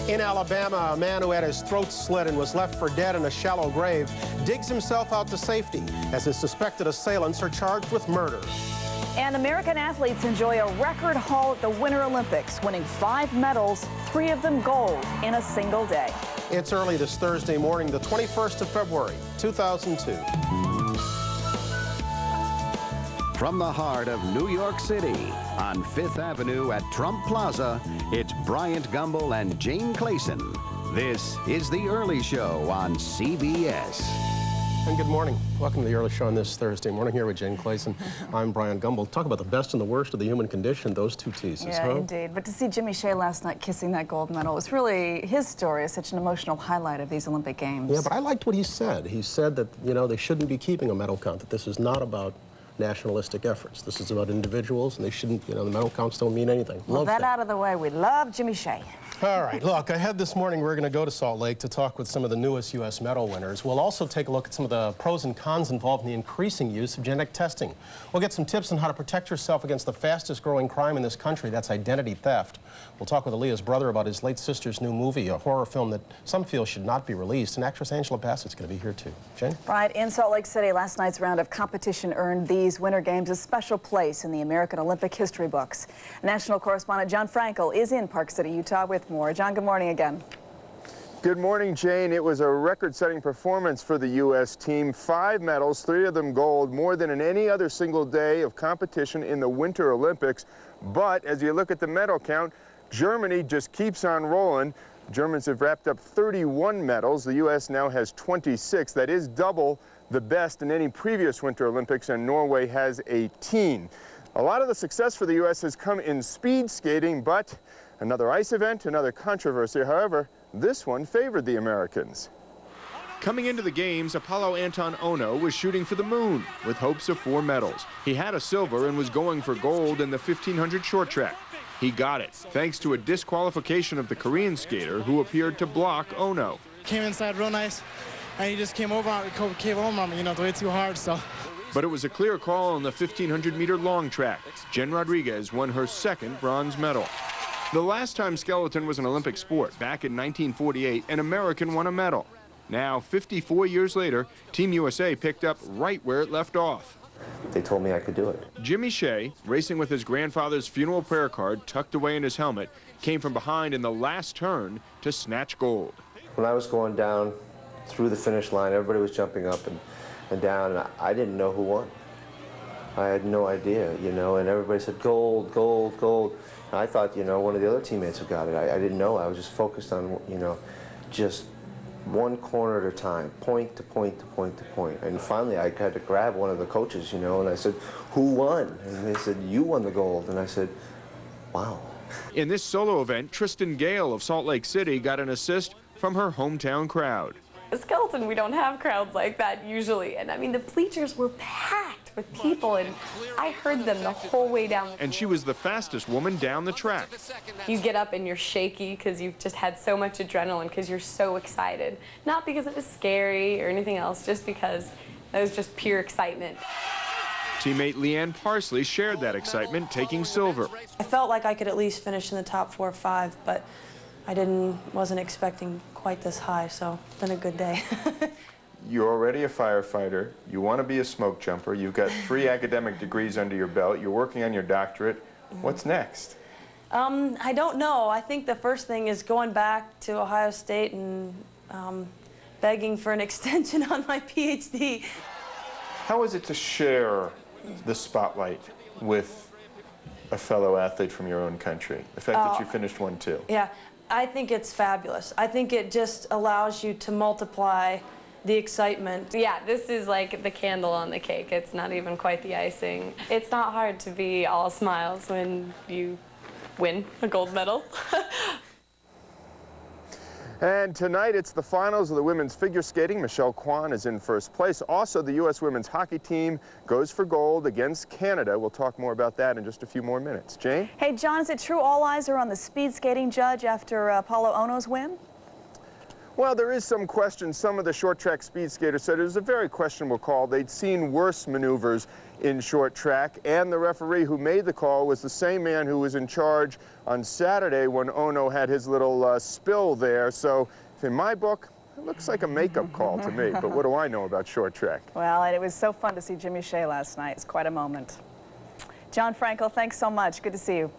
In Alabama, a man who had his throat slit and was left for dead in a shallow grave digs himself out to safety as his suspected assailants are charged with murder. And American athletes enjoy a record haul at the Winter Olympics, winning 5 medals, 3 of them gold, in a single day. It's early this Thursday morning, the 21st of February, 2002. From the heart of New York City, on 5th Avenue at Trump Plaza, it's Bryant Gumbel and Jane Clayson. This is The Early Show on CBS. And good morning. Welcome to The Early Show on this Thursday morning here with Jane Clayson. I'm Bryant Gumbel. Talk about the best and the worst of the human condition, those two teases, yeah, huh? Indeed. But to see Jimmy Shea last night kissing that gold medal was really, his story is such an emotional highlight of these Olympic Games. Yeah, but I liked what he said. He said that, you know, they shouldn't be keeping a medal count, that this is not about nationalistic efforts. This is about individuals, and they shouldn't, you know, the medal counts don't mean anything. Well, that out of the way, we love Jimmy Shea. All right, look, ahead this morning, we're going to go to Salt Lake to talk with some of the newest U.S. medal winners. We'll also take a look at some of the pros and cons involved in the increasing use of genetic testing. We'll get some tips on how to protect yourself against the fastest growing crime in this country, that's identity theft. We'll talk with Aaliyah's brother about his late sister's new movie, a horror film that some feel should not be released, and actress Angela Bassett's going to be here too. Jane? Right, in Salt Lake City, last night's round of competition earned these Winter Games a special place in the American Olympic history books. National correspondent John Frankel is in Park City, Utah with more. John, good morning again. Good morning, Jane. It was a record-setting performance for the U.S. team. 5 medals, 3 of them gold, more than in any other single day of competition in the Winter Olympics. But as you look at the medal count, Germany just keeps on rolling. Germans have wrapped up 31 medals. The U.S. now has 26. That is double the best in any previous Winter Olympics, and Norway has 18. A lot of the success for the U.S. has come in speed skating, but another ice event, another controversy. However, this one favored the Americans. Coming into the games, Apollo Anton Ono was shooting for the moon with hopes of 4 medals. He had a silver and was going for gold in the 1500 short track. He got it, thanks to a disqualification of the Korean skater who appeared to block Ono. Came inside real nice, and he just came over on me, you know, way too hard, so. But it was a clear call on the 1500-meter long track. Jen Rodriguez won her 2nd bronze medal. The last time skeleton was an Olympic sport, back in 1948, an American won a medal. Now, 54 years later, Team USA picked up right where it left off. They told me I could do it. Jimmy Shea, racing with his grandfather's funeral prayer card tucked away in his helmet, came from behind in the last turn to snatch gold. When I was going down through the finish line, everybody was jumping up and down, and I didn't know who won. I had no idea, you know, and everybody said, gold, gold, gold. And I thought, you know, one of the other teammates who got it. I didn't know. I was just focused on, you know, just one corner at a time, point to point to point to point. And finally, I had to grab one of the coaches, you know, and I said, who won? And they said, you won the gold. And I said, wow. In this solo event, Tristan Gale of Salt Lake City got an assist from her hometown crowd. A skeleton, we don't have crowds like that usually. And I mean, the bleachers were packed with people, and I heard them the whole way down. And she was the fastest woman down the track. You get up and you're shaky because you've just had so much adrenaline because you're so excited. Not because it was scary or anything else, just because it was just pure excitement. Teammate Leanne Parsley shared that excitement, taking silver. I felt like I could at least finish in the top 4 or 5, but I wasn't expecting quite this high, so it's been a good day. You're already a firefighter. You want to be a smoke jumper. You've got 3 academic degrees under your belt. You're working on your doctorate. What's next? I don't know. I think the first thing is going back to Ohio State and begging for an extension on my PhD. How is it to share the spotlight with a fellow athlete from your own country? The fact that you finished 1, too. Yeah, I think it's fabulous. I think it just allows you to multiply the excitement. Yeah, this is like the candle on the cake. It's not even quite the icing. It's not hard to be all smiles when you win a gold medal. And tonight it's the finals of the women's figure skating. Michelle Kwan is in first place. Also, the U.S. women's hockey team goes for gold against Canada. We'll talk more about that in just a few more minutes. Jane? Hey, John, is it true all eyes are on the speed skating judge after Apollo Ono's win? Well, there is some question. Some of the short track speed skaters said it was a very questionable call. They'd seen worse maneuvers in short track, and the referee who made the call was the same man who was in charge on Saturday when Ono had his little spill there. So in my book, it looks like a makeup call to me, but what do I know about short track? Well, and it was so fun to see Jimmy Shea last night. It's quite a moment. John Frankel, thanks so much. Good to see you.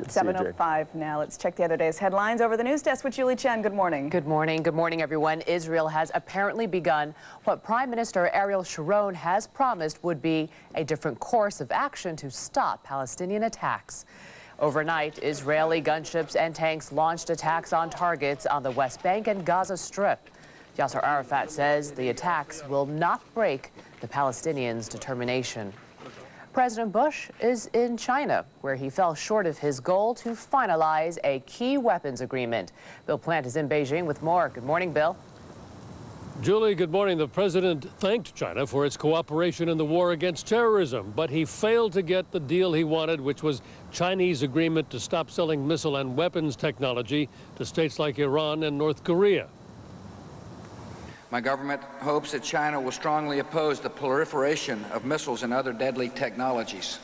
7:05 now. Let's check the other day's headlines over the news desk with Julie Chen. Good morning. Good morning. Good morning, everyone. Israel has apparently begun what Prime Minister Ariel Sharon has promised would be a different course of action to stop Palestinian attacks. Overnight, Israeli gunships and tanks launched attacks on targets on the West Bank and Gaza Strip. Yasser Arafat says the attacks will not break the Palestinians' determination. President Bush is in China, where he fell short of his goal to finalize a key weapons agreement. Bill Plant is in Beijing with more. Good morning, Bill. Julie, good morning. The president thanked China for its cooperation in the war against terrorism, but he failed to get the deal he wanted, which was Chinese agreement to stop selling missile and weapons technology to states like Iran and North Korea. My government hopes that China will strongly oppose the proliferation of missiles and other deadly technologies.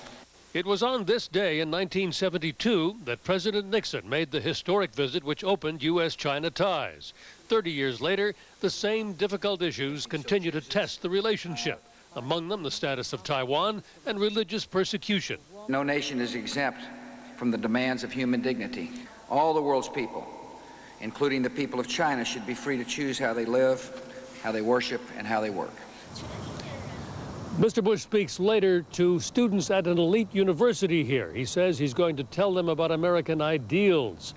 It was on this day in 1972 that President Nixon made the historic visit which opened U.S.-China ties. 30 years later, the same difficult issues continue to test the relationship, among them the status of Taiwan and religious persecution. No nation is exempt from the demands of human dignity. All the world's people, including the people of China, should be free to choose how they live, how they worship, and how they work. Mr. Bush speaks later to students at an elite university here. He says he's going to tell them about American ideals.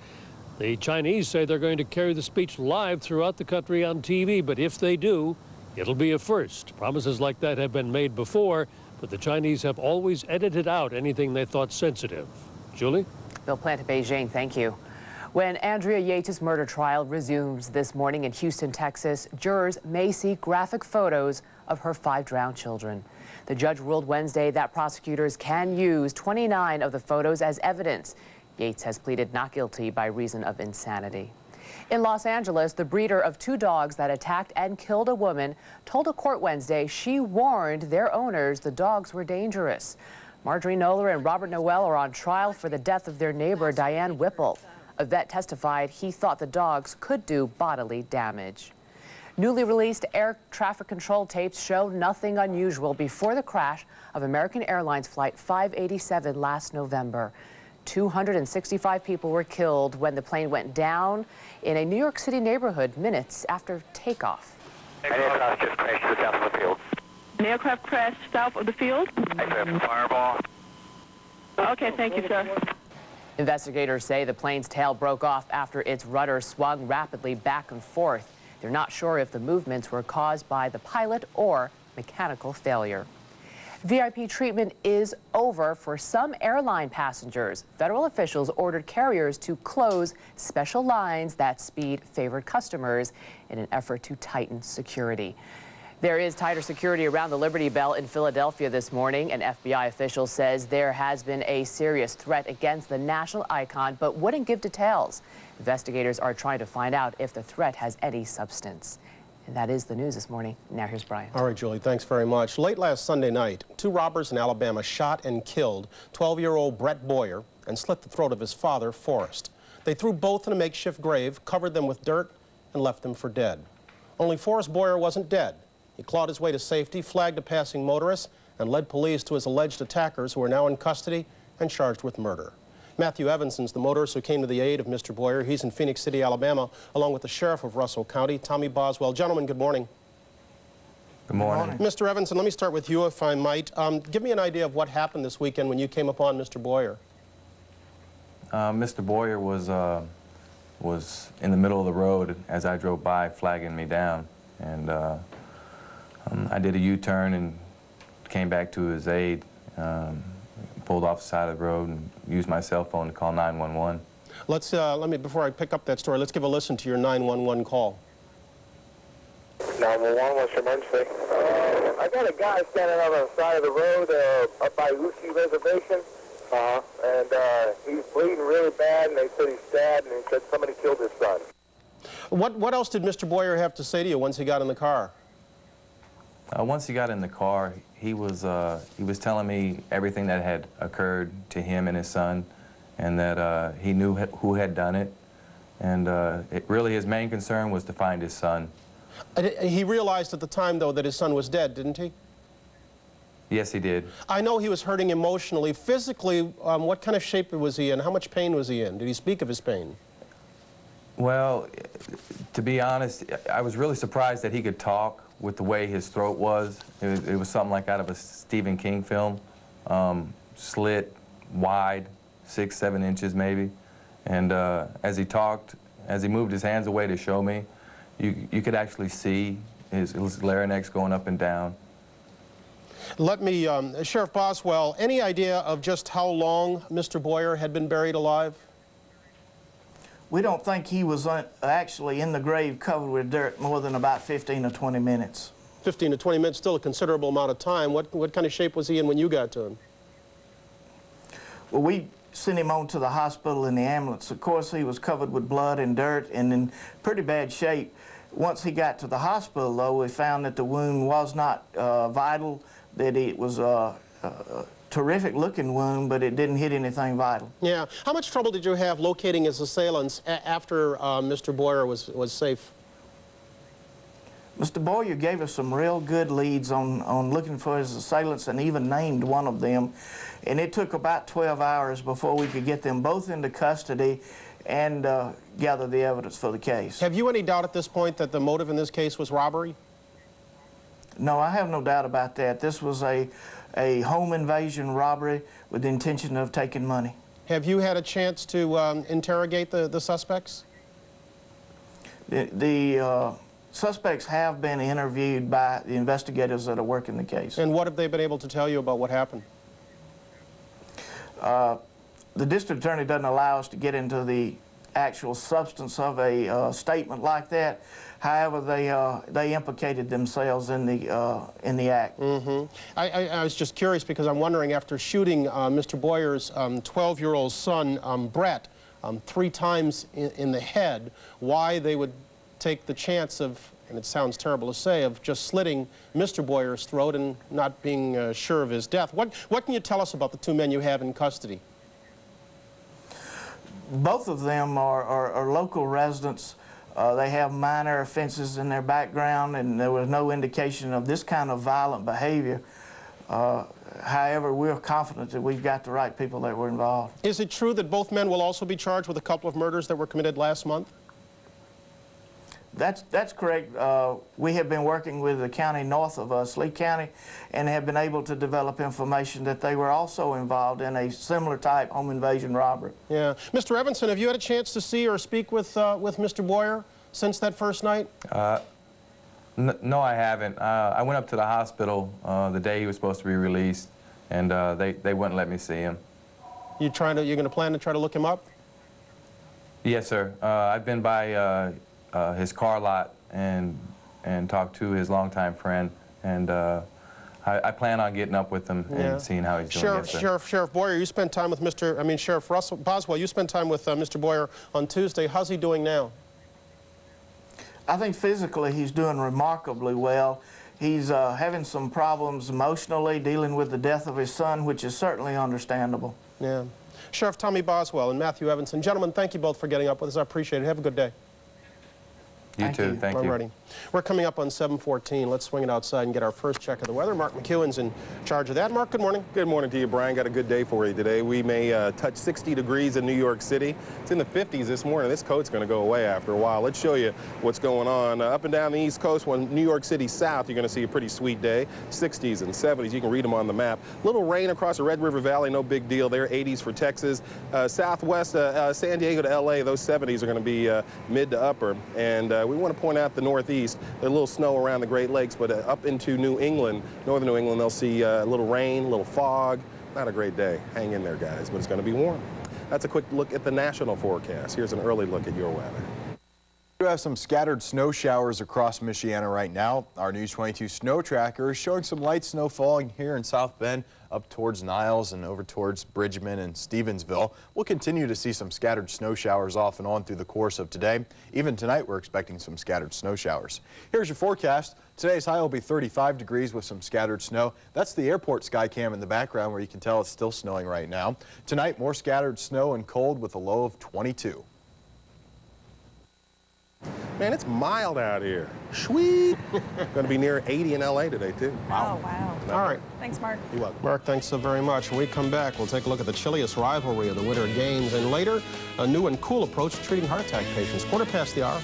The Chinese say they're going to carry the speech live throughout the country on TV, but if they do, it'll be a first. Promises like that have been made before, but the Chinese have always edited out anything they thought sensitive. Julie? Bill Plant in Beijing, thank you. When Andrea Yates' murder trial resumes this morning in Houston, Texas, jurors may see graphic photos of her 5 drowned children. The judge ruled Wednesday that prosecutors can use 29 of the photos as evidence. Yates has pleaded not guilty by reason of insanity. In Los Angeles, the breeder of 2 dogs that attacked and killed a woman told a court Wednesday she warned their owners the dogs were dangerous. Marjorie Knoller and Robert Noel are on trial for the death of their neighbor, Diane Whipple. A vet testified he thought the dogs could do bodily damage. Newly released air traffic control tapes show nothing unusual before the crash of American Airlines Flight 587 last November. 265 people were killed when the plane went down in a New York City neighborhood minutes after takeoff. An aircraft just crashed to the south of the field. An aircraft crashed south of the field? Fireball. Okay, thank you, sir. Investigators say the plane's tail broke off after its rudder swung rapidly back and forth. They're not sure if the movements were caused by the pilot or mechanical failure. VIP treatment is over for some airline passengers. Federal officials ordered carriers to close special lines that speed favored customers in an effort to tighten security. There is tighter security around the Liberty Bell in Philadelphia this morning. An FBI official says there has been a serious threat against the national icon, but wouldn't give details. Investigators are trying to find out if the threat has any substance. And that is the news this morning. Now here's Brian. All right, Julie, thanks very much. Late last Sunday night, 2 robbers in Alabama shot and killed 12-year-old Brett Boyer and slit the throat of his father, Forrest. They threw both in a makeshift grave, covered them with dirt, and left them for dead. Only Forrest Boyer wasn't dead. He clawed his way to safety, flagged a passing motorist, and led police to his alleged attackers, who are now in custody and charged with murder. Matthew Evanson's the motorist who came to the aid of Mr. Boyer. He's in Phoenix City, Alabama, along with the sheriff of Russell County, Tommy Boswell. Gentlemen, good morning. Good morning. Mr. Evanson, let me start with you, if I might. Give me an idea of what happened this weekend when you came upon Mr. Boyer. Mr. Boyer was in the middle of the road as I drove by, flagging me down, and I did a U-turn and came back to his aid, pulled off the side of the road and used my cell phone to call 911. Before I pick up that story, let's give a listen to your 911 call. 911, what's your emergency? I got a guy standing on the side of the road up by Lucy Reservation, and he's bleeding really bad, and they said he's dead, and they said somebody killed his son. What else did Mr. Boyer have to say to you once he got in the car? Once he got in the car, he was telling me everything that had occurred to him and his son, and that he knew who had done it, and really his main concern was to find his son. He realized at the time, though, that his son was dead, didn't he? Yes, he did. I know he was hurting emotionally. Physically, what kind of shape was he in? How much pain was he in? Did he speak of his pain? Well, to be honest, I was really surprised that he could talk with the way his throat was. It was something like out of a Stephen King film. Slit, wide, 6-7 inches maybe. And as he talked, as he moved his hands away to show me, you could actually see his larynx going up and down. Let me, Sheriff Boswell, any idea of just how long Mr. Boyer had been buried alive? We don't think he was actually in the grave covered with dirt more than about 15 or 20 minutes. 15 to 20 minutes, still a considerable amount of time. What kind of shape was he in when you got to him? Well, we sent him on to the hospital in the ambulance. Of course, he was covered with blood and dirt and in pretty bad shape. Once he got to the hospital, though, we found that the wound was not vital, that it was a terrific-looking wound, but it didn't hit anything vital. Yeah. How much trouble did you have locating his assailants after Mr. Boyer was safe? Mr. Boyer gave us some real good leads on looking for his assailants and even named one of them. And it took about 12 hours before we could get them both into custody and gather the evidence for the case. Have you any doubt at this point that the motive in this case was robbery? No, I have no doubt about that. This was a home invasion robbery with the intention of taking money. Have you had a chance to interrogate the suspects? The suspects have been interviewed by the investigators that are working the case. And what have they been able to tell you about what happened? The district attorney doesn't allow us to get into the actual substance of a statement like that. However, they implicated themselves in the act. Mm-hmm. I was just curious because I'm wondering, after shooting Mr. Boyer's 12-year-old son, Brett, 3 times in the head, why they would take the chance of, and it sounds terrible to say, of just slitting Mr. Boyer's throat and not being sure of his death. What can you tell us about the 2 men you have in custody? Both of them are local residents. They have minor offenses in their background, and there was no indication of this kind of violent behavior. However, we're confident that we've got the right people that were involved. Is it true that both men will also be charged with a couple of murders that were committed last month? That's correct. We have been working with the county north of us, Lee County, and have been able to develop information that they were also involved in a similar type home invasion robbery. Yeah. Mr. Evanson, have you had a chance to see or speak with Mr. Boyer since that first night? No, I haven't. I went up to the hospital the day he was supposed to be released, and they wouldn't let me see him. You're going to plan to try to look him up? Yes, sir. I've been by his car lot and talked to his longtime friend, and I plan on getting up with him and seeing how he's doing. Yes, sir. Sheriff Boyer, you spent time with Sheriff Boswell, you spent time with Mr. Boyer on Tuesday. How's he doing now? I think physically he's doing remarkably well. He's having some problems emotionally, dealing with the death of his son, which is certainly understandable. Yeah. Sheriff Tommy Boswell and Matthew Evanson, gentlemen, thank you both for getting up with us. I appreciate it. Have a good day. You too. Thank you. Alrighty. We're coming up on 7:14. Let's swing it outside and get our first check of the weather. Mark McEwen's in charge of that. Mark, good morning. Good morning to you, Brian. Got a good day for you today. We may touch 60 degrees in New York City. It's in the 50s this morning. This coat's going to go away after a while. Let's show you what's going on. Up and down the East Coast, when New York City south, you're going to see a pretty sweet day. 60s and 70s. You can read them on the map. Little rain across the Red River Valley. No big deal there. 80s for Texas. Southwest, San Diego to L.A., those 70s are going to be mid to upper. And we want to point out the Northeast, a little snow around the Great Lakes, but up into New England, northern New England, they'll see a little rain, a little fog. Not a great day. Hang in there, guys, but it's going to be warm. That's a quick look at the national forecast. Here's an early look at your weather. We have some scattered snow showers across Michiana right now. Our News 22 snow tracker is showing some light snow falling here in South Bend, up towards Niles and over towards Bridgman and Stevensville. We'll continue to see some scattered snow showers off and on through the course of today. Even tonight, we're expecting some scattered snow showers. Here's your forecast. Today's high will be 35 degrees with some scattered snow. That's the airport sky cam in the background where you can tell it's still snowing right now. Tonight, more scattered snow and cold with a low of 22. Man, it's mild out here. Sweet. Going to be near 80 in LA today, too. Wow. Oh, wow. All right. Thanks, Mark. You're welcome. Mark, thanks so very much. When we come back, we'll take a look at the chilliest rivalry of the Winter Games, and later, a new and cool approach to treating heart attack patients. 1:15.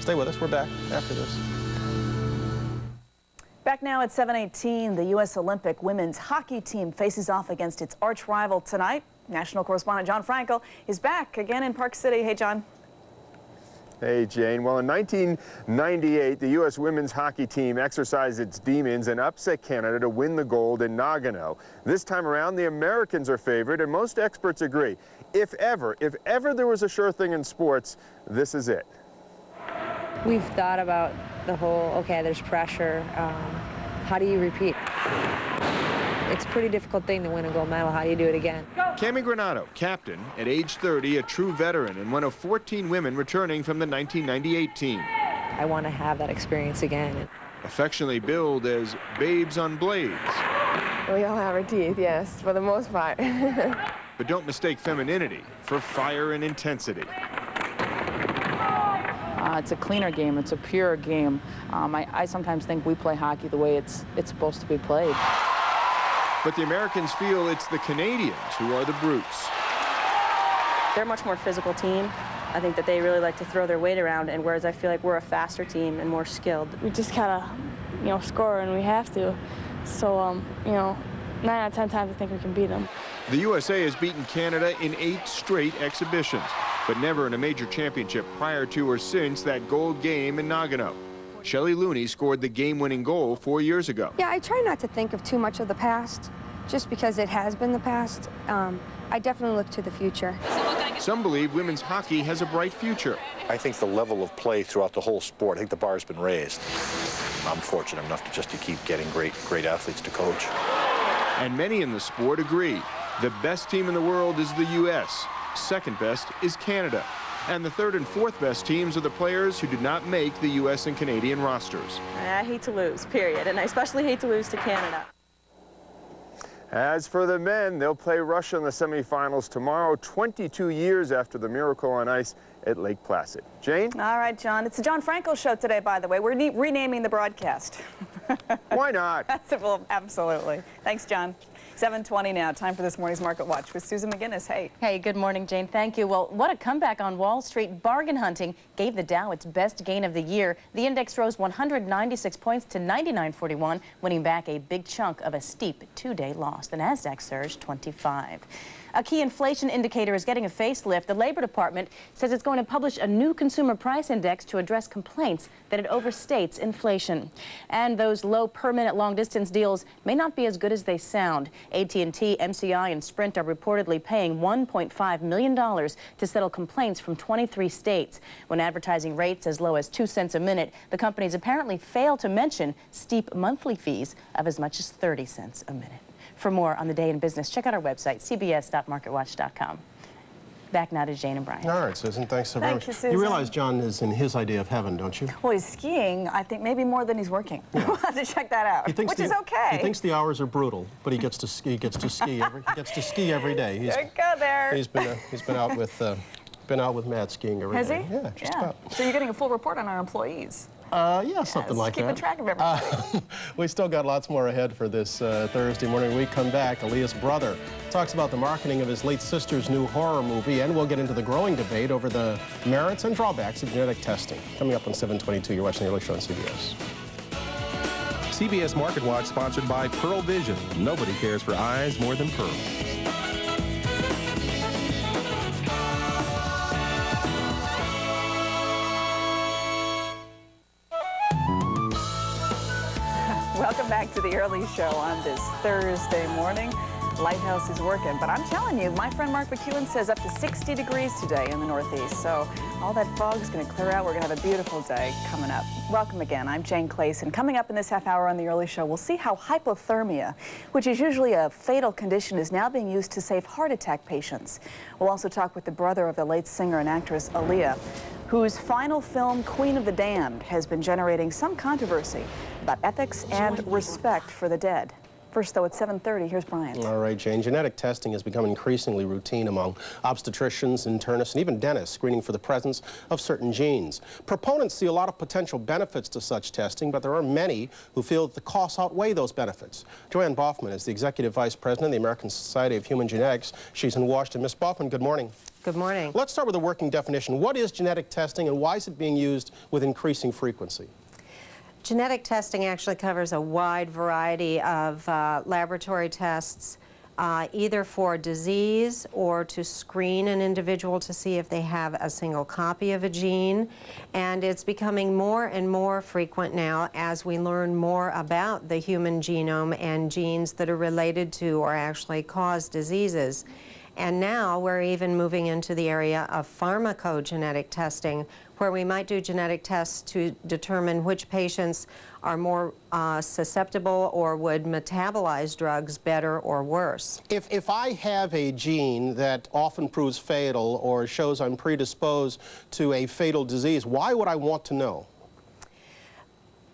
Stay with us. We're back after this. Back now at 7:18, the U.S. Olympic women's hockey team faces off against its arch rival tonight. National correspondent John Frankel is back again in Park City. Hey, John. Hey, Jane. Well, in 1998, the U.S. women's hockey team exercised its demons and upset Canada to win the gold in Nagano. This time around, the Americans are favored, and most experts agree. If ever there was a sure thing in sports, this is it. We've thought about the whole, okay, there's pressure. How do you repeat? It's a pretty difficult thing to win a gold medal. How do you do it again? Cami Granato, captain, at age 30, a true veteran and one of 14 women returning from the 1998 team. I want to have that experience again. Affectionately billed as babes on blades. We all have our teeth, yes, for the most part. But don't mistake femininity for fire and intensity. It's a cleaner game. It's a purer game. I sometimes think we play hockey the way it's supposed to be played. But the Americans feel it's the Canadians who are the brutes. They're a much more physical team. I think that they really like to throw their weight around, and whereas I feel like we're a faster team and more skilled. We just kind of, score when we have to. So, 9 out of 10 times I think we can beat them. The USA has beaten Canada in 8 straight exhibitions, but never in a major championship prior to or since that gold game in Nagano. Shelley Looney scored the game-winning goal 4 years ago. Yeah, I try not to think of too much of the past, just because it has been the past. I definitely look to the future. Some believe women's hockey has a bright future. I think the level of play throughout the whole sport, I think the bar's been raised. I'm fortunate enough to keep getting great athletes to coach. And many in the sport agree. The best team in the world is the U.S. Second best is Canada. And the third and fourth best teams are the players who did not make the U.S. and Canadian rosters. I hate to lose, period. And I especially hate to lose to Canada. As for the men, they'll play Russia in the semifinals tomorrow, 22 years after the miracle on ice at Lake Placid. Jane? All right, John. It's the John Frankel Show today, by the way. We're renaming the broadcast. Why not? Well, absolutely. Thanks, John. 7:20 now. Time for this morning's Market Watch with Susan McGinnis. Hey. Hey, good morning, Jane. Thank you. Well, what a comeback on Wall Street. Bargain hunting gave the Dow its best gain of the year. The index rose 196 points to 99.41, winning back a big chunk of a steep 2-day loss. The Nasdaq surged 25. A key inflation indicator is getting a facelift. The Labor Department says it's going to publish a new consumer price index to address complaints that it overstates inflation. And those low per-minute long-distance deals may not be as good as they sound. AT&T, MCI, and Sprint are reportedly paying $1.5 million to settle complaints from 23 states. When advertising rates as low as 2 cents a minute, the companies apparently fail to mention steep monthly fees of as much as 30 cents a minute. For more on the day in business, check out our website, cbs.marketwatch.com. Back now to Jane and Brian. All right, Susan, thanks so very much. Thank you, Susan. You realize John is in his idea of heaven, don't you? Well, he's skiing, I think, maybe more than he's working. Yeah. We'll have to check that out, which is okay. He thinks the hours are brutal, but he gets to ski. He gets to ski every day. Don't go there. He's been out with Matt skiing every day. Has he? Yeah, just about. So you're getting a full report on our employees. Yeah, something like that. Keeping track of everything. We still got lots more ahead for this Thursday morning. When we come back, Aaliyah's brother talks about the marketing of his late sister's new horror movie, and we'll get into the growing debate over the merits and drawbacks of genetic testing. Coming up on 7:22, you're watching the Early Show on CBS. CBS Market Watch, sponsored by Pearl Vision. Nobody cares for eyes more than Pearl. Welcome back to the Early Show on this Thursday morning. Lighthouse is working, but I'm telling you, my friend Mark McEwen says up to 60 degrees today in the Northeast. So all that fog is going to clear out. We're going to have a beautiful day coming up. Welcome again. I'm Jane Clayson. Coming up in this half hour on The Early Show, we'll see how hypothermia, which is usually a fatal condition, is now being used to save heart attack patients. We'll also talk with the brother of the late singer and actress Aaliyah, whose final film, Queen of the Damned, has been generating some controversy about ethics and respect for the dead. First, though, at 7:30, here's Brian. All right, Jane. Genetic testing has become increasingly routine among obstetricians, internists, and even dentists, screening for the presence of certain genes. Proponents see a lot of potential benefits to such testing, but there are many who feel that the costs outweigh those benefits. Joanne Boffman is the Executive Vice President of the American Society of Human Genetics. She's in Washington. Ms. Boffman, good morning. Good morning. Let's start with a working definition. What is genetic testing, and why is it being used with increasing frequency? Genetic testing actually covers a wide variety of laboratory tests, either for disease or to screen an individual to see if they have a single copy of a gene. And it's becoming more and more frequent now as we learn more about the human genome and genes that are related to or actually cause diseases. And now we're even moving into the area of pharmacogenetic testing, where we might do genetic tests to determine which patients are more susceptible or would metabolize drugs better or worse. If I have a gene that often proves fatal or shows I'm predisposed to a fatal disease, why would I want to know?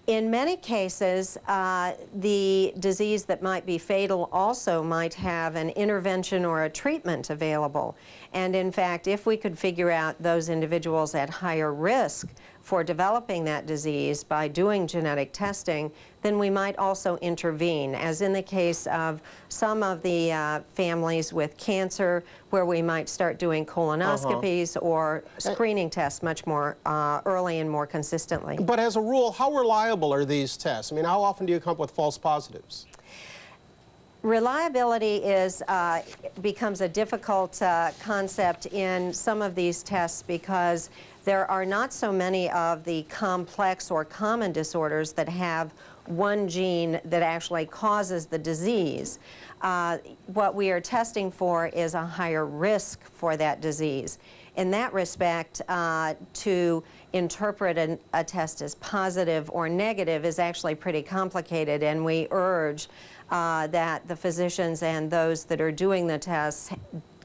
In many cases, the disease that might be fatal also might have an intervention or a treatment available. And in fact, if we could figure out those individuals at higher risk for developing that disease by doing genetic testing, then we might also intervene, as in the case of some of the families with cancer, where we might start doing colonoscopies or screening tests much more early and more consistently. But as a rule, how reliable are these tests? I mean, how often do you come up with false positives? Reliability becomes a difficult concept in some of these tests because there are not so many of the complex or common disorders that have one gene that actually causes the disease. What we are testing for is a higher risk for that disease. In that respect, to interpret a test as positive or negative is actually pretty complicated, and we urge that the physicians and those that are doing the tests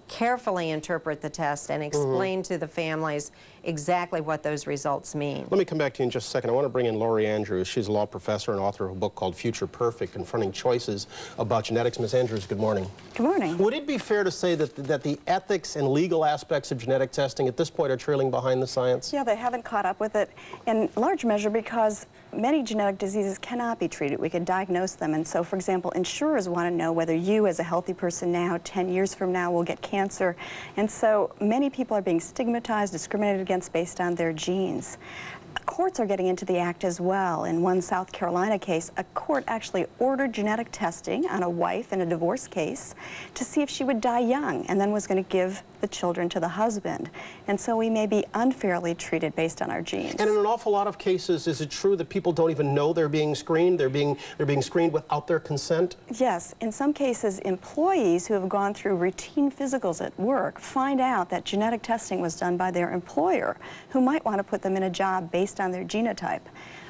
carefully interpret the test and explain to the families exactly what those results mean. Let me come back to you in just a second. I want to bring in Lori Andrews. She's a law professor and author of a book called Future Perfect, Confronting Choices About Genetics. Ms. Andrews, good morning. Good morning. Would it be fair to say that the ethics and legal aspects of genetic testing at this point are trailing behind the science? Yeah, they haven't caught up with it in large measure because many genetic diseases cannot be treated. We can diagnose them. And so, for example, insurers want to know whether you, as a healthy person now, 10 years from now, will get cancer. And so many people are being stigmatized, discriminated against based on their genes. Courts are getting into the act as well. In one South Carolina case, a court actually ordered genetic testing on a wife in a divorce case to see if she would die young, and then was going to give the children to the husband. And so we may be unfairly treated based on our genes. And in an awful lot of cases, is it true that people don't even know they're being screened? They're being screened without their consent? Yes. In some cases, employees who have gone through routine physicals at work find out that genetic testing was done by their employer, who might want to put them in a job based on their genotype.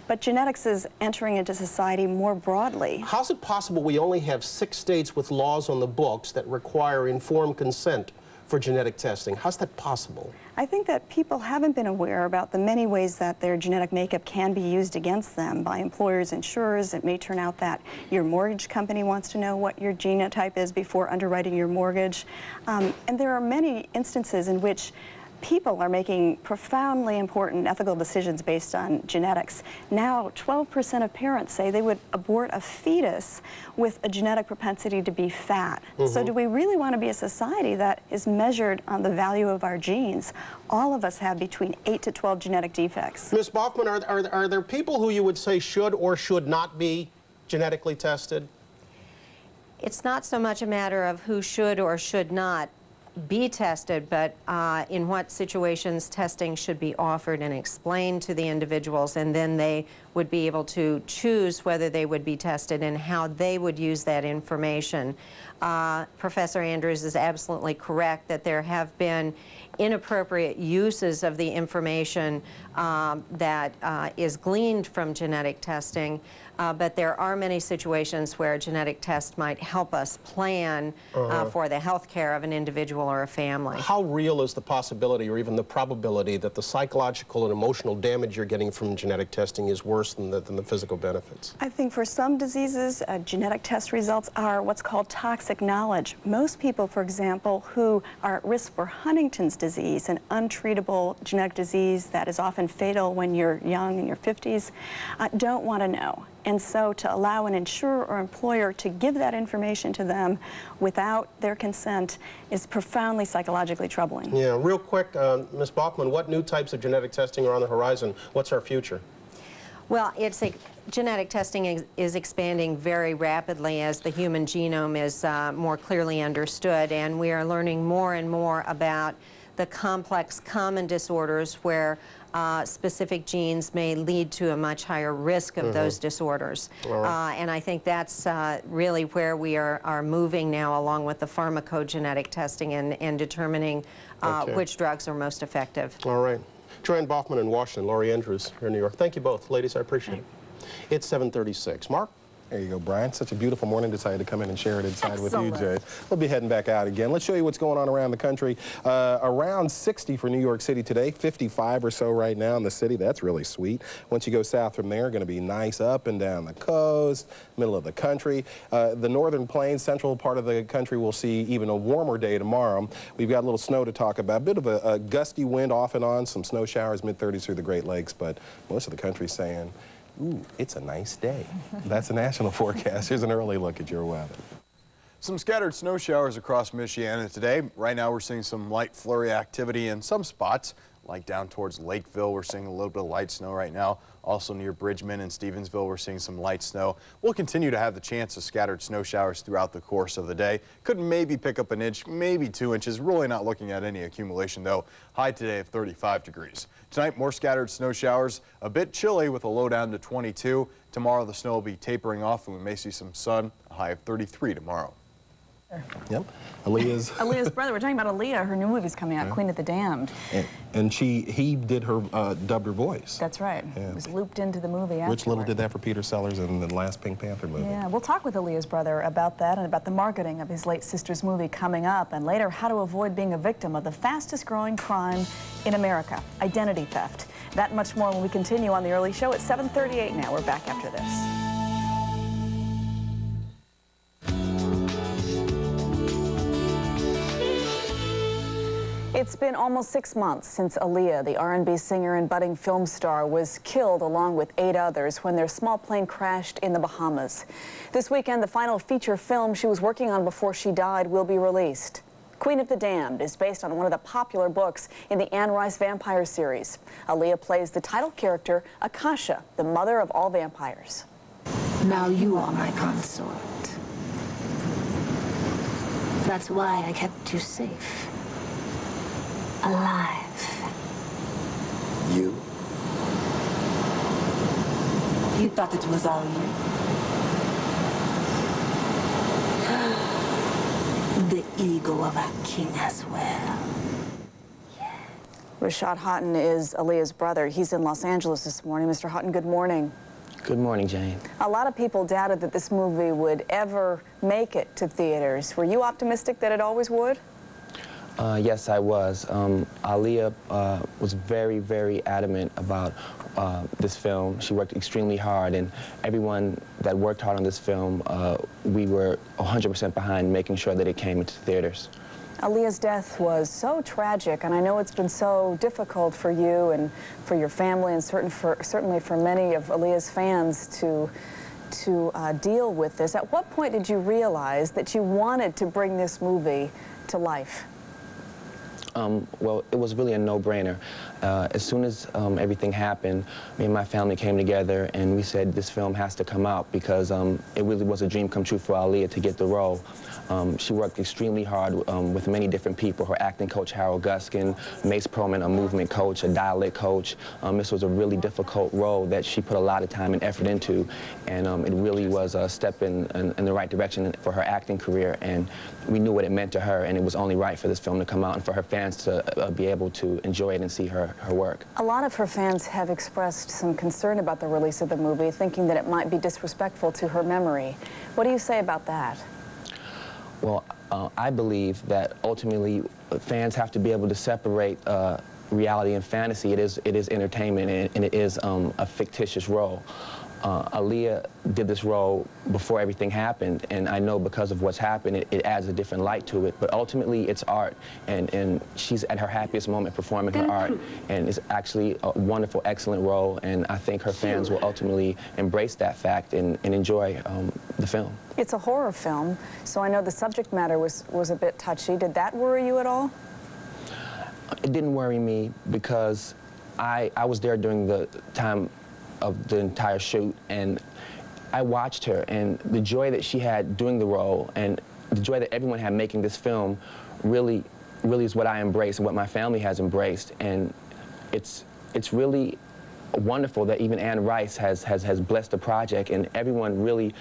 But genetics is entering into society more broadly. How's it possible we only have 6 states with laws on the books that require informed consent for genetic testing? How's that possible? I think that people haven't been aware about the many ways that their genetic makeup can be used against them by employers, insurers. It may turn out that your mortgage company wants to know what your genotype is before underwriting your mortgage. And there are many instances in which people are making profoundly important ethical decisions based on genetics. Now, 12% of parents say they would abort a fetus with a genetic propensity to be fat. So do we really want to be a society that is measured on the value of our genes? All of us have between 8 to 12 genetic defects. Ms. Boffman, are there people who you would say should or should not be genetically tested? It's not so much a matter of who should or should not. be tested, but in what situations testing should be offered and explained to the individuals, and then they would be able to choose whether they would be tested and how they would use that information. Professor Andrews is absolutely correct that there have been inappropriate uses of the information that is gleaned from genetic testing, but there are many situations where a genetic test might help us plan for the health care of an individual or a family. How real is the possibility or even the probability that the psychological and emotional damage you're getting from genetic testing is worse than the physical benefits? I think for some diseases, genetic test results are what's called toxic knowledge. Most people, for example, who are at risk for Huntington's disease, an untreatable genetic disease that is often fatal when you're young, in your 50s, don't want to know. And so to allow an insurer or employer to give that information to them without their consent is profoundly psychologically troubling. Yeah, real quick, Ms. Bachman, what new types of genetic testing are on the horizon? What's our future? Well, genetic testing is expanding very rapidly as the human genome is more clearly understood, and we are learning more and more about the complex common disorders where specific genes may lead to a much higher risk of those disorders. And I think that's really where we are moving now, along with the pharmacogenetic testing and determining which drugs are most effective. All right. Joanne Bachman in Washington, Laurie Andrews here in New York. Thank you both. Ladies, I appreciate it. It's 7:36. Mark? There you go, Brian. Such a beautiful morning. Decided to come in and share it inside with you, Jay. We'll be heading back out again. Let's show you what's going on around the country. Around 60 for New York City today, 55 or so right now in the city. That's really sweet. Once you go south from there, going to be nice up and down the coast, middle of the country. The northern plains, central part of the country, will see even a warmer day tomorrow. We've got a little snow to talk about. A bit of a gusty wind off and on, some snow showers, mid-30s through the Great Lakes, but most of the country's saying, ooh, it's a nice day. That's a national forecast. Here's an early look at your weather. Some scattered snow showers across Michiana today. Right now we're seeing some light flurry activity in some spots, like down towards Lakeville. We're seeing a little bit of light snow right now. Also near Bridgman and Stevensville, we're seeing some light snow. We'll continue to have the chance of scattered snow showers throughout the course of the day. Could maybe pick up an inch, maybe 2 inches. Really not looking at any accumulation though. High today of 35 degrees. Tonight, more scattered snow showers. A bit chilly with a low down to 22. Tomorrow, the snow will be tapering off and we may see some sun. A high of 33 tomorrow. Yep. Aaliyah's brother. We're talking about Aaliyah. Her new movie's coming out, Queen of the Damned. And he did her, dubbed her voice. That's right. Yeah. It was looped into the movie afterward. Rich Little did that for Peter Sellers in the last Pink Panther movie. Yeah, we'll talk with Aaliyah's brother about that and about the marketing of his late sister's movie coming up, and later how to avoid being a victim of the fastest growing crime in America, identity theft. That and much more when we continue on The Early Show at 7:38 now. We're back after this. It's been almost 6 months since Aaliyah, the R&B singer and budding film star, was killed along with 8 others when their small plane crashed in the Bahamas. This weekend, the final feature film she was working on before she died will be released. Queen of the Damned is based on one of the popular books in the Anne Rice vampire series. Aaliyah plays the title character, Akasha, the mother of all vampires. Now you are my consort. That's why I kept you safe. Alive. You? You thought it was all you? The ego of a king as well. Rashad Haughton is Aaliyah's brother. He's in Los Angeles this morning. Mr. Haughton, good morning. Good morning, Jane. A lot of people doubted that this movie would ever make it to theaters. Were you optimistic that it always would? Yes, I was. Aaliyah was very, very adamant about this film. She worked extremely hard, and everyone that worked hard on this film, we were 100% behind making sure that it came into theaters. Aaliyah's death was so tragic, and I know it's been so difficult for you and for your family, and certainly for many of Aaliyah's fans to deal with this. At what point did you realize that you wanted to bring this movie to life? Well, it was really a no-brainer. As soon as everything happened, me and my family came together and we said this film has to come out because it really was a dream come true for Aaliyah to get the role. She worked extremely hard with many different people. Her acting coach, Harold Guskin, Mace Perlman, a movement coach, a dialect coach. This was a really difficult role that she put a lot of time and effort into, and it really was a step in the right direction for her acting career, and we knew what it meant to her, and it was only right for this film to come out and for her fans to be able to enjoy it and see her work. A lot of her fans have expressed some concern about the release of the movie, thinking that it might be disrespectful to her memory. What do you say about that? Well, I believe that ultimately fans have to be able to separate reality and fantasy. It is entertainment, and it is a fictitious role. Aaliyah did this role before everything happened, and I know because of what's happened, it adds a different light to it. But ultimately, it's art, and she's at her happiest moment performing her art, and it's actually a wonderful, excellent role, and I think her fans will ultimately embrace that fact and enjoy the film. It's a horror film, so I know the subject matter was a bit touchy. Did that worry you at all? It didn't worry me because I was there during the time of the entire shoot, and I watched her, and the joy that she had doing the role and the joy that everyone had making this film really is what I embrace and what my family has embraced, and it's really wonderful that even Anne Rice has blessed the project, and everyone really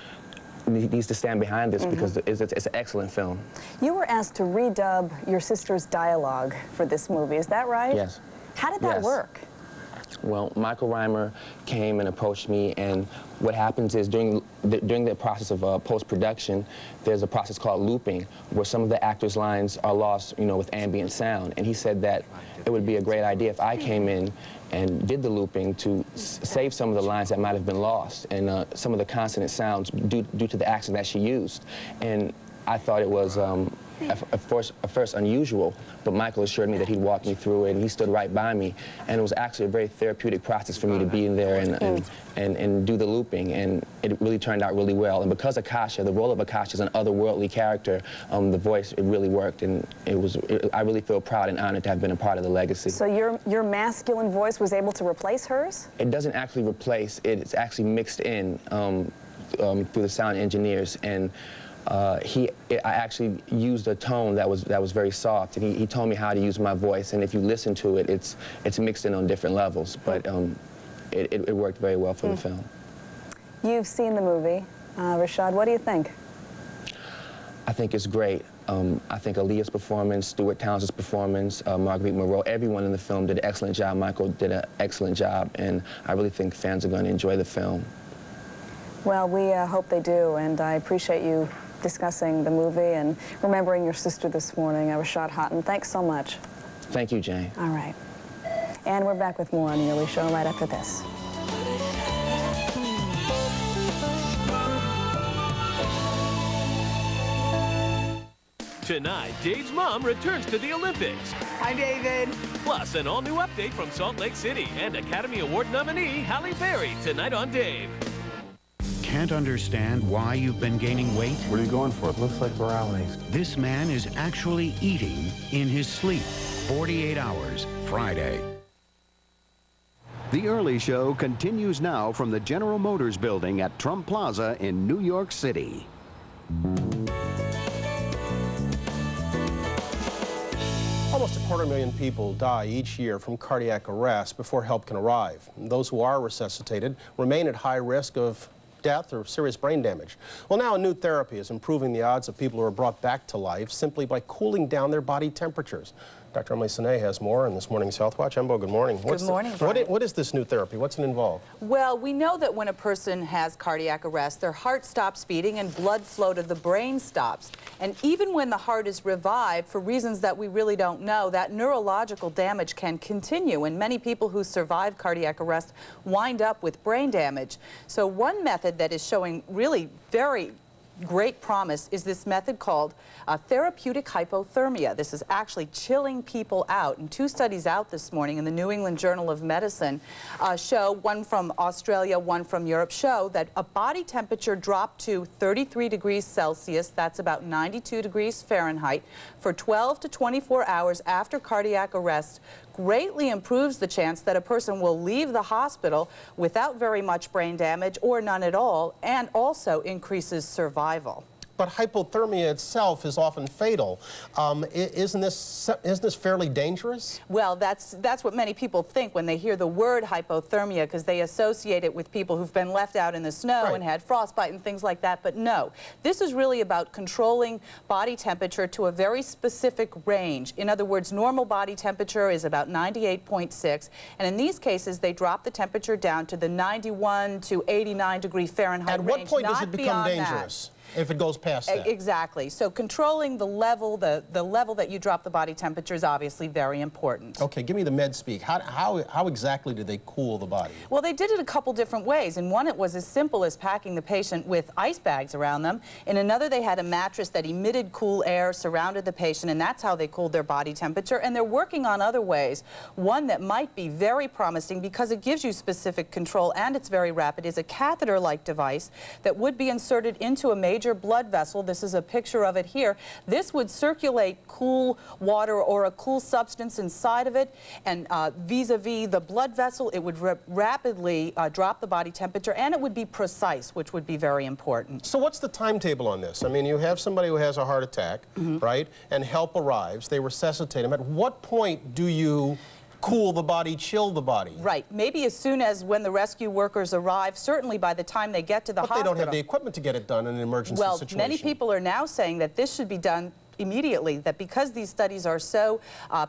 needs to stand behind this because it's an excellent film. You were asked to redub your sister's dialogue for this movie, is that right? Yes. How did that work? Well, Michael Reimer came and approached me, and what happens is during the process of post-production, there's a process called looping, where some of the actors' lines are lost, with ambient sound. And he said that it would be a great idea if I came in and did the looping to save some of the lines that might have been lost and some of the consonant sounds due to the accent that she used. And I thought it was at first unusual, but Michael assured me that he'd walk me through it, and he stood right by me, and it was actually a very therapeutic process for me to be in there and do the looping, and it really turned out really well. And because Akasha, the role of Akasha is an otherworldly character, the voice, it really worked, and I really feel proud and honored to have been a part of the legacy. So your masculine voice was able to replace hers? It doesn't actually replace, it's actually mixed in through the sound engineers, and I actually used a tone that was very soft, and he told me how to use my voice, and if you listen to it, it's mixed in on different levels, but it worked very well for the film. You've seen the movie. Rashad, what do you think? I think it's great. I think Aaliyah's performance, Stuart Townsend's performance, Marguerite Moreau, everyone in the film did an excellent job. Michael did an excellent job, and I really think fans are going to enjoy the film. Well, we hope they do, and I appreciate you discussing the movie and remembering your sister this morning, Rashad Haughton. Thanks so much. Thank you, Jane. All right. And we're back with more on the Early Show right after this. Tonight, Dave's mom returns to the Olympics. Hi, David. Plus, an all-new update from Salt Lake City and Academy Award nominee Halle Berry tonight on Dave. Can't understand why you've been gaining weight? What are you going for? It looks like virality. This man is actually eating in his sleep. 48 hours, Friday. The Early Show continues now from the General Motors building at Trump Plaza in New York City. Almost 250,000 people die each year from cardiac arrest before help can arrive. Those who are resuscitated remain at high risk of death or serious brain damage. Well, now a new therapy is improving the odds of people who are brought back to life simply by cooling down their body temperatures. Dr. Emily Senay has more in this morning's Health Watch. Embo, good morning. Good morning, Brian. What is this new therapy? What's it involve? Well, we know that when a person has cardiac arrest, their heart stops beating and blood flow to the brain stops. And even when the heart is revived, for reasons that we really don't know, that neurological damage can continue. And many people who survive cardiac arrest wind up with brain damage. So one method that is showing really very great promise is this method called therapeutic hypothermia. This is actually chilling people out. And 2 studies out this morning in the New England Journal of Medicine show, one from Australia, one from Europe, show that a body temperature dropped to 33 degrees Celsius, that's about 92 degrees Fahrenheit, for 12 to 24 hours after cardiac arrest greatly improves the chance that a person will leave the hospital without very much brain damage or none at all, and also increases survival. But hypothermia itself is often fatal. Isn't this fairly dangerous? Well, that's what many people think when they hear the word hypothermia, because they associate it with people who've been left out in the snow and had frostbite and things like that. But no, this is really about controlling body temperature to a very specific range. In other words, normal body temperature is about 98.6, and in these cases, they drop the temperature down to the 91 to 89 degree Fahrenheit range. At what point does it become dangerous? If it goes past that. Exactly. So controlling the level that you drop the body temperature is obviously very important. Okay, give me the med speak. How exactly do they cool the body? Well, they did it a couple different ways. In one, it was as simple as packing the patient with ice bags around them. In another, they had a mattress that emitted cool air, surrounded the patient, and that's how they cooled their body temperature. And they're working on other ways. One that might be very promising because it gives you specific control and it's very rapid is a catheter-like device that would be inserted into a major blood vessel. This is a picture of it here. This would circulate cool water or a cool substance inside of it, and vis-a-vis the blood vessel, it would rapidly drop the body temperature, and it would be precise, which would be very important. So what's the timetable on this? I mean, you have somebody who has a heart attack, right, and help arrives. They resuscitate him. At what point do you cool the body, chill the body? Right. Maybe as soon as when the rescue workers arrive, certainly by the time they get to the hospital. But they don't have the equipment to get it done in an emergency situation. Well, many people are now saying that this should be done immediately, that because these studies are so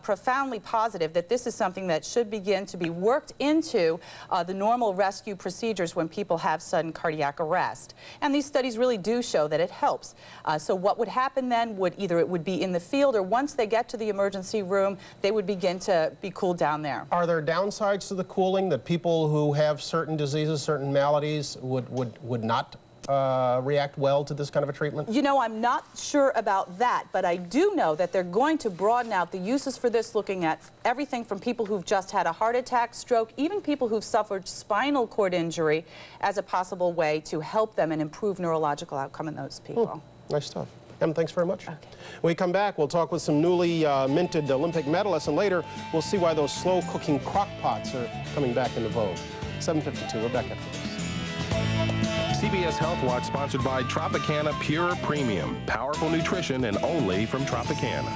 profoundly positive, that this is something that should begin to be worked into the normal rescue procedures when people have sudden cardiac arrest. And these studies really do show that it helps. So what would happen then would either it would be in the field, or once they get to the emergency room, they would begin to be cooled down there. Are there downsides to the cooling, that people who have certain diseases, certain maladies would not react well to this kind of a treatment? You know, I'm not sure about that, but I do know that they're going to broaden out the uses for this, looking at everything from people who've just had a heart attack, stroke, even people who've suffered spinal cord injury as a possible way to help them and improve neurological outcome in those people. Nice stuff. Em, thanks very much. Okay. When we come back, we'll talk with some newly minted Olympic medalists, and later we'll see why those slow-cooking crock pots are coming back into vogue. 7:52, we're back after this. CBS Health Watch sponsored by Tropicana Pure Premium. Powerful nutrition and only from Tropicana.